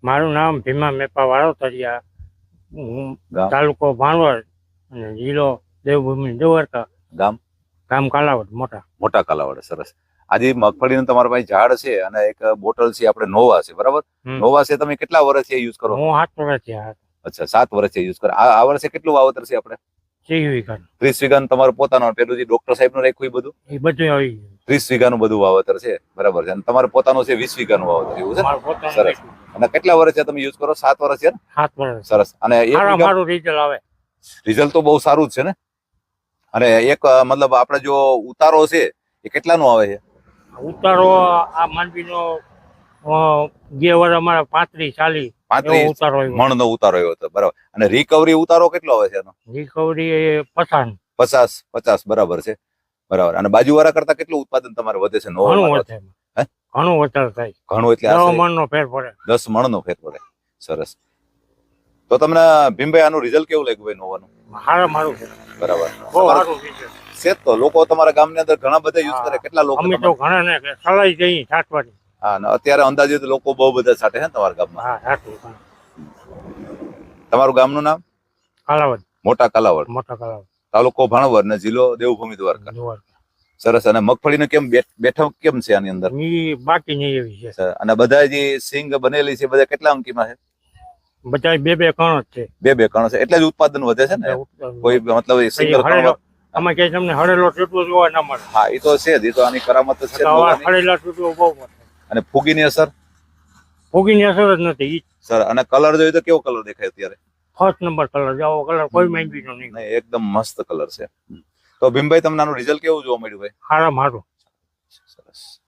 મારું નામ ભીમા મેપા વાળોતરિયા, હું ગામ તાલુકો ભાણવડ અને જિલ્લો દેવભૂમિ દ્વારકા, ગામ ગામ કાલાવડ મોટા. મોટા કાલાવાડ. સરસ. આજે મગફળીનું તમારા પાસે ઝાડ છે અને એક બોટલ છે, આપણે નોવા છે, બરાબર? હમ. નોવા છે, તમે કેટલા વર્ષથી યુઝ કરો? હું 7 વર્ષથી આ અચ્છા, 7 વર્ષથી યુઝ કરો. આ વર્ષે કેટલું વાવતર છે આપણે? 30 વીઘાનું. 30 વીઘાનું તમારું પોતાનું, પેલું જે ડોક્ટર સાહેબ નું રાખ્યું એ બધું એ બધું આવી ગયું. 30 વીઘાનું બધું વાવતર છે, બરાબર છે. અને તમારું પોતાનું છે 20 વીઘાનું વાવતર, એવું છે ને? મારું પોતાનું સરસ. એટલું. અને કેટલા વર્ષથી તમે યુઝ કરો? 7 વર્ષ છે ને? 7 વર્ષ. સરસ. અને એક મારા વીઘા મારું રિઝલ્ટ આવે. રિઝલ્ટ તો બહુ સારું જ છે ને. અને એક મતલબ આપણે જો ઉતારો છે એ કેટલાનો આવે છે? ઉતારો આ માંડવીનો જે વર્ષ અમારા 35-40 35 ઉતારો આવ્યો. મણનો ઉતારો આવ્યો હતો, બરાબર. અને રિકવરી ઉતારો કેટલો આવે છે એનો? રિકવરી 50. 50, બરાબર છે, બરાબર. અને બાજુવાળા કરતા કેટલું ઉત્પાદન તમારે વધે છે? ઘણું નોવામાં? વધે. હે? ઘણું વધારે થાય. ઘણું એટલે 10 આશરે મણનો ફેર પડે. 10 મણનો ફેર પડે. સરસ. તો તમને ભીમભાઈ આનું રિઝલ્ટ કેવું લાગ્યું ભાઈ નોવાનું? મારું છે. બરાબર. બહુ તમારું સારું રિઝલ્ટ. છે તો લોકો તમારા ગામની અંદર ઘણા બધા યુઝ કરે. કેટલા લોકો? અમે તો ઘણા ને સલાઈ જઈ છાંટવાની. હા, અને અત્યારે અંદાજે તો લોકો બહુ બધા છાંટે છે ને તમારા ગામમાં. હા, છાંટવું. તમારું ગામનું નામ? કાલાવડ. મોટા કાલાવડ, મોટા કાલાવડ. તાલુકો ભાણવડ ને જિલ્લો દેવભૂમિ દ્વારકા. દ્વારકા. સરસ. અને મગફળીનું કેમ બેઠક કેમ છે આની અંદર? ઈ બાકી નહીં એવી છે. અને બધા જે સિંગ બનેલી છે બધા કેટલા અંકીમાં છે? બધા 2-2 કણ જ છે. 2-2 કણ છે, એટલે જ ઉત્પાદન વધે છે ને. કોઈ મતલબ સિંગલ કણ? હળેલો આમાં ક્યાંય તમને હળેલો ટૂટવો જોવા ના મળે. હા, એ તો છે જ, એ તો આની કરામત જ છે તો આવા હળેલા ટૂટવો બહુ મળે. અને ફૂગીની અસર? ફૂગીની અસર જ નથી. ઈ સર, અને કલર જોઈએ તો કેવો કલર દેખાય અત્યારે? First number colour. જાવો કલર કોઈ માંગીનો નહીં. નહીં, એકદમ મસ્ત કલર છે. તો ભીમભાઈ, તમને આનું રિઝલ્ટ કેવું જોવા મળ્યું ભાઈ? સારા મારું. સરસ.